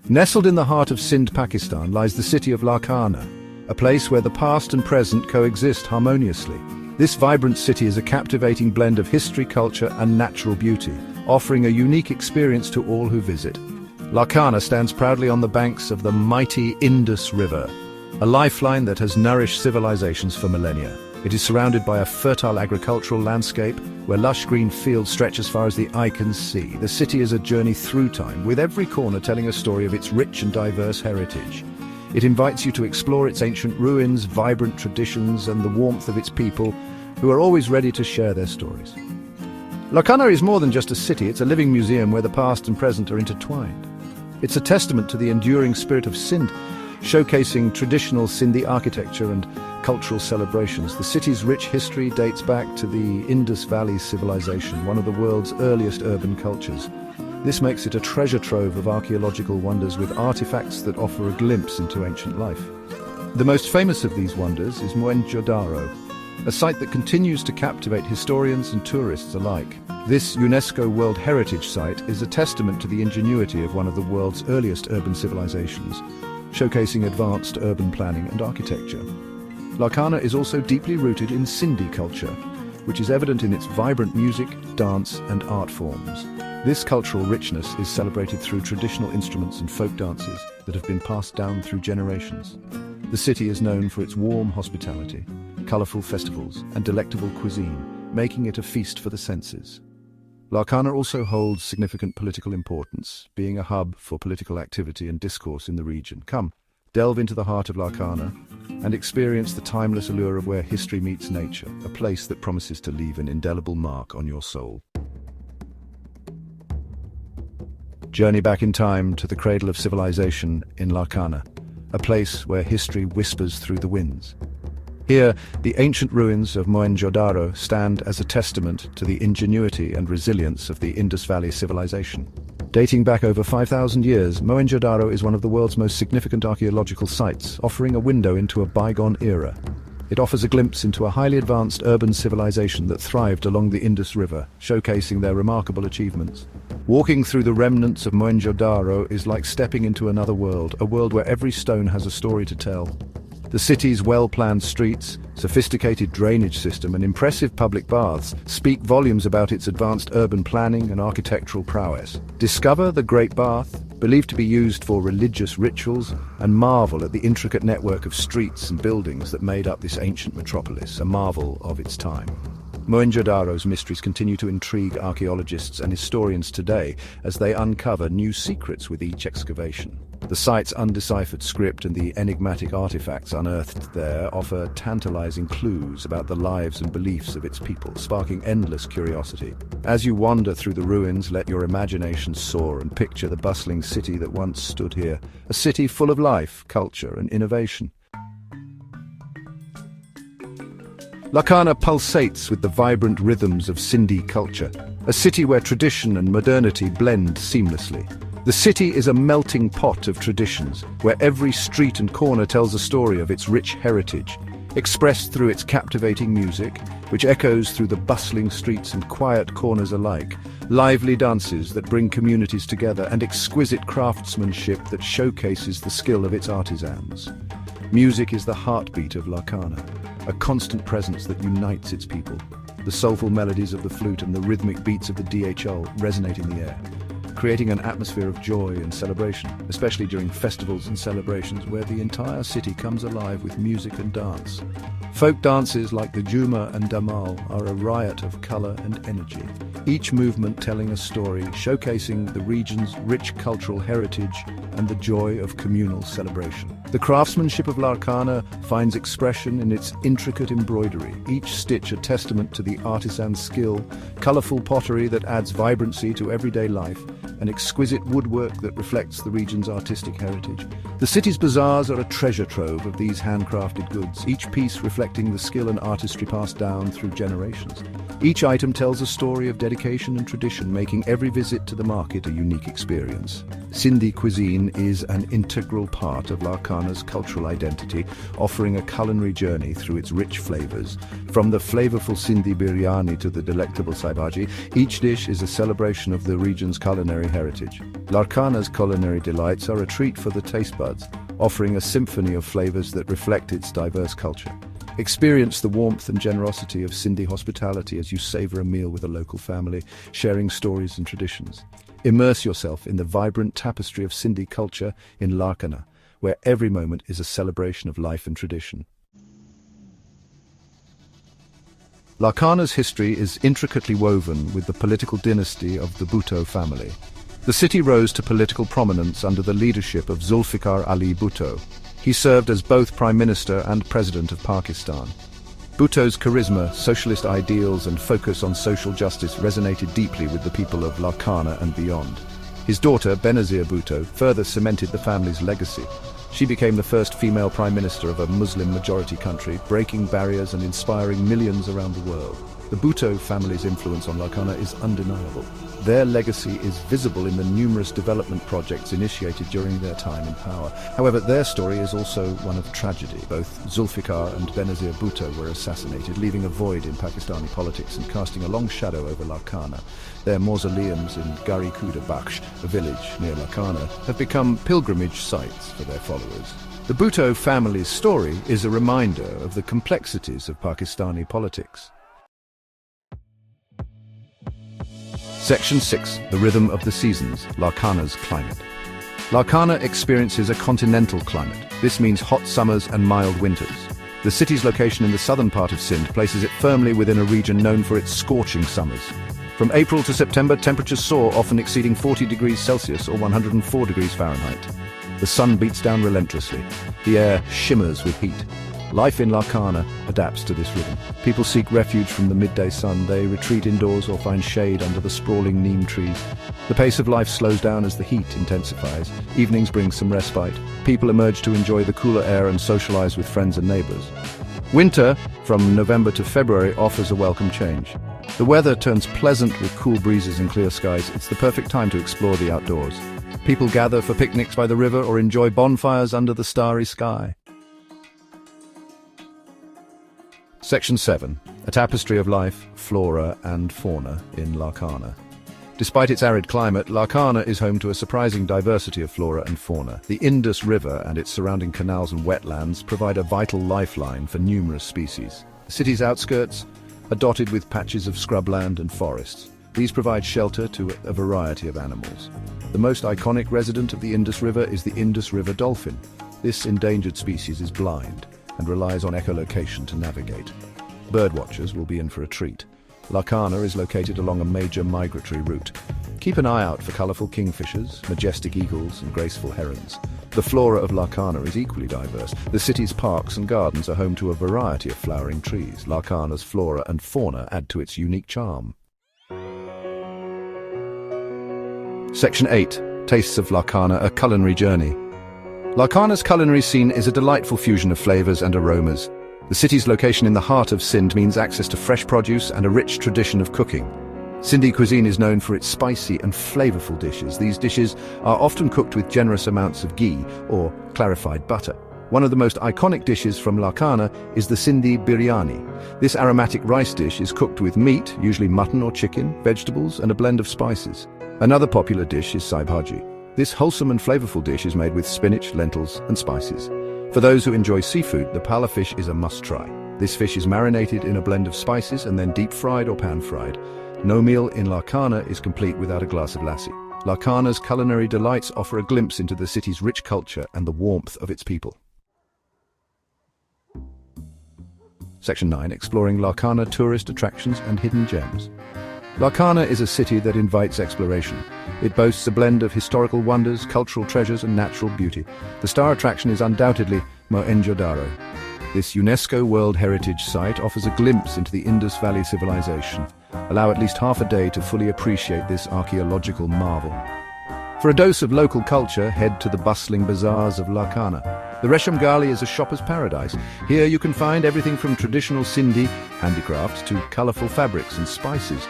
Nestled in the heart of Sindh, Pakistan, lies the city of Larkana, a place where the past and present coexist harmoniously. This vibrant city is a captivating blend of history, culture, and natural beauty, offering a unique experience to all who visit. Larkana stands proudly on the banks of the mighty Indus River, a lifeline that has nourished civilizations for millennia. It is surrounded by a fertile agricultural landscape where lush green fields stretch as far as the eye can see. The city is a journey through time, with every corner telling a story of its rich and diverse heritage. It invites you to explore its ancient ruins, vibrant traditions, and the warmth of its people, who are always ready to share their stories. Larkana is more than just a city, it's a living museum where the past and present are intertwined. It's a testament to the enduring spirit of Sindh, showcasing traditional Sindhi architecture and cultural celebrations. The city's rich history dates back to the Indus Valley civilization, one of the world's earliest urban cultures. This makes it a treasure trove of archaeological wonders with artifacts that offer a glimpse into ancient life. The most famous of these wonders is Mohenjo-daro, a site that continues to captivate historians and tourists alike. This UNESCO World Heritage Site is a testament to the ingenuity of one of the world's earliest urban civilizations, showcasing advanced urban planning and architecture. Larkana is also deeply rooted in Sindhi culture, which is evident in its vibrant music, dance, and art forms. This cultural richness is celebrated through traditional instruments and folk dances that have been passed down through generations. The city is known for its warm hospitality, colorful festivals, and delectable cuisine, making it a feast for the senses. Larkana also holds significant political importance, being a hub for political activity and discourse in the region. Come, delve into the heart of Larkana and experience the timeless allure of where history meets nature, a place that promises to leave an indelible mark on your soul. Journey back in time to the cradle of civilization in Larkana, a place where history whispers through the winds. Here, the ancient ruins of Mohenjo-daro stand as a testament to the ingenuity and resilience of the Indus Valley civilization. Dating back over 5,000 years, Mohenjo-daro is one of the world's most significant archaeological sites, offering a window into a bygone era. It offers a glimpse into a highly advanced urban civilization that thrived along the Indus River, showcasing their remarkable achievements. Walking through the remnants of Mohenjo-daro is like stepping into another world, a world where every stone has a story to tell. The city's well-planned streets, sophisticated drainage system, and impressive public baths speak volumes about its advanced urban planning and architectural prowess. Discover the Great Bath, believed to be used for religious rituals, and marvel at the intricate network of streets and buildings that made up this ancient metropolis, a marvel of its time. Mohenjo-daro's mysteries continue to intrigue archaeologists and historians today as they uncover new secrets with each excavation. The site's undeciphered script and the enigmatic artifacts unearthed there offer tantalizing clues about the lives and beliefs of its people, sparking endless curiosity. As you wander through the ruins, let your imagination soar and picture the bustling city that once stood here, a city full of life, culture, and innovation. Larkana pulsates with the vibrant rhythms of Sindhi culture, a city where tradition and modernity blend seamlessly. The city is a melting pot of traditions, where every street and corner tells a story of its rich heritage, expressed through its captivating music, which echoes through the bustling streets and quiet corners alike, lively dances that bring communities together, and exquisite craftsmanship that showcases the skill of its artisans. Music is the heartbeat of Larkana, a constant presence that unites its people. The soulful melodies of the flute and the rhythmic beats of the DHL resonate in the air, creating an atmosphere of joy and celebration, especially during festivals and celebrations where the entire city comes alive with music and dance. Folk dances like the Juma and Damal are a riot of color and energy, each movement telling a story, showcasing the region's rich cultural heritage and the joy of communal celebration. The craftsmanship of Larkana finds expression in its intricate embroidery, each stitch a testament to the artisan's skill, colorful pottery that adds vibrancy to everyday life, and exquisite woodwork that reflects the region's artistic heritage. The city's bazaars are a treasure trove of these handcrafted goods, each piece reflecting the skill and artistry passed down through generations. Each item tells a story of dedication and tradition, making every visit to the market a unique experience. Sindhi cuisine is an integral part of Larkana's cultural identity, offering a culinary journey through its rich flavors. From the flavorful Sindhi biryani to the delectable sai bhaji, each dish is a celebration of the region's culinary heritage. Larkana's culinary delights are a treat for the taste buds, offering a symphony of flavors that reflect its diverse culture. Experience the warmth and generosity of Sindhi hospitality as you savor a meal with a local family, sharing stories and traditions. Immerse yourself in the vibrant tapestry of Sindhi culture in Larkana, where every moment is a celebration of life and tradition. Larkana's history is intricately woven with the political dynasty of the Bhutto family. The city rose to political prominence under the leadership of Zulfikar Ali Bhutto. He served as both Prime Minister and President of Pakistan. Bhutto's charisma, socialist ideals and focus on social justice resonated deeply with the people of Larkana and beyond. His daughter, Benazir Bhutto, further cemented the family's legacy. She became the first female Prime Minister of a Muslim-majority country, breaking barriers and inspiring millions around the world. The Bhutto family's influence on Larkana is undeniable. Their legacy is visible in the numerous development projects initiated during their time in power. However, their story is also one of tragedy. Both Zulfikar and Benazir Bhutto were assassinated, leaving a void in Pakistani politics and casting a long shadow over Larkana. Their mausoleums in Gari Khuda Bakhsh, a village near Larkana, have become pilgrimage sites for their followers. The Bhutto family's story is a reminder of the complexities of Pakistani politics. Section 6. The Rhythm of the Seasons, Larkana's Climate. Larkana experiences a continental climate. This means hot summers and mild winters. The city's location in the southern part of Sindh places it firmly within a region known for its scorching summers. From April to September, temperatures soar, often exceeding 40 degrees Celsius or 104 degrees Fahrenheit. The sun beats down relentlessly. The air shimmers with heat. Life in Larkana adapts to this rhythm. People seek refuge from the midday sun. They retreat indoors or find shade under the sprawling neem trees. The pace of life slows down as the heat intensifies. Evenings bring some respite. People emerge to enjoy the cooler air and socialize with friends and neighbors. Winter, from November to February, offers a welcome change. The weather turns pleasant with cool breezes and clear skies. It's the perfect time to explore the outdoors. People gather for picnics by the river or enjoy bonfires under the starry sky. Section 7. A tapestry of life, flora and fauna in Larkana. Despite its arid climate, Larkana is home to a surprising diversity of flora and fauna. The Indus River and its surrounding canals and wetlands provide a vital lifeline for numerous species. The city's outskirts are dotted with patches of scrubland and forests. These provide shelter to a variety of animals. The most iconic resident of the Indus River is the Indus River dolphin. This endangered species is blind and relies on echolocation to navigate. Birdwatchers will be in for a treat. Larkana is located along a major migratory route. Keep an eye out for colorful kingfishers, majestic eagles, and graceful herons. The flora of Larkana is equally diverse. The city's parks and gardens are home to a variety of flowering trees. Larkana's flora and fauna add to its unique charm. Section 8. Tastes of Larkana, a culinary journey. Larkana's culinary scene is a delightful fusion of flavors and aromas. The city's location in the heart of Sindh means access to fresh produce and a rich tradition of cooking. Sindhi cuisine is known for its spicy and flavorful dishes. These dishes are often cooked with generous amounts of ghee, or clarified butter. One of the most iconic dishes from Larkana is the Sindhi biryani. This aromatic rice dish is cooked with meat, usually mutton or chicken, vegetables, and a blend of spices. Another popular dish is sai bhaji. This wholesome and flavorful dish is made with spinach, lentils, and spices. For those who enjoy seafood, the pala fish is a must-try. This fish is marinated in a blend of spices and then deep-fried or pan-fried. No meal in Larkana is complete without a glass of lassi. Larkana's culinary delights offer a glimpse into the city's rich culture and the warmth of its people. Section 9. Exploring Larkana tourist attractions and hidden gems. Larkana is a city that invites exploration. It boasts a blend of historical wonders, cultural treasures, and natural beauty. The star attraction is undoubtedly Mohenjo-daro. This UNESCO World Heritage Site offers a glimpse into the Indus Valley civilization. Allow at least half a day to fully appreciate this archaeological marvel. For a dose of local culture, head to the bustling bazaars of Larkana. The Reshamgali is a shopper's paradise. Here you can find everything from traditional Sindhi handicrafts to colorful fabrics and spices.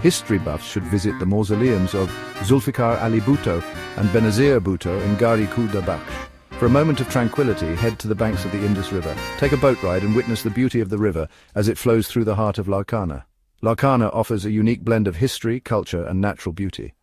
History buffs should visit the mausoleums of Zulfikar Ali Bhutto and Benazir Bhutto in Gari Khuda Bakhsh. For a moment of tranquility, head to the banks of the Indus River. Take a boat ride and witness the beauty of the river as it flows through the heart of Larkana. Larkana offers a unique blend of history, culture, and natural beauty.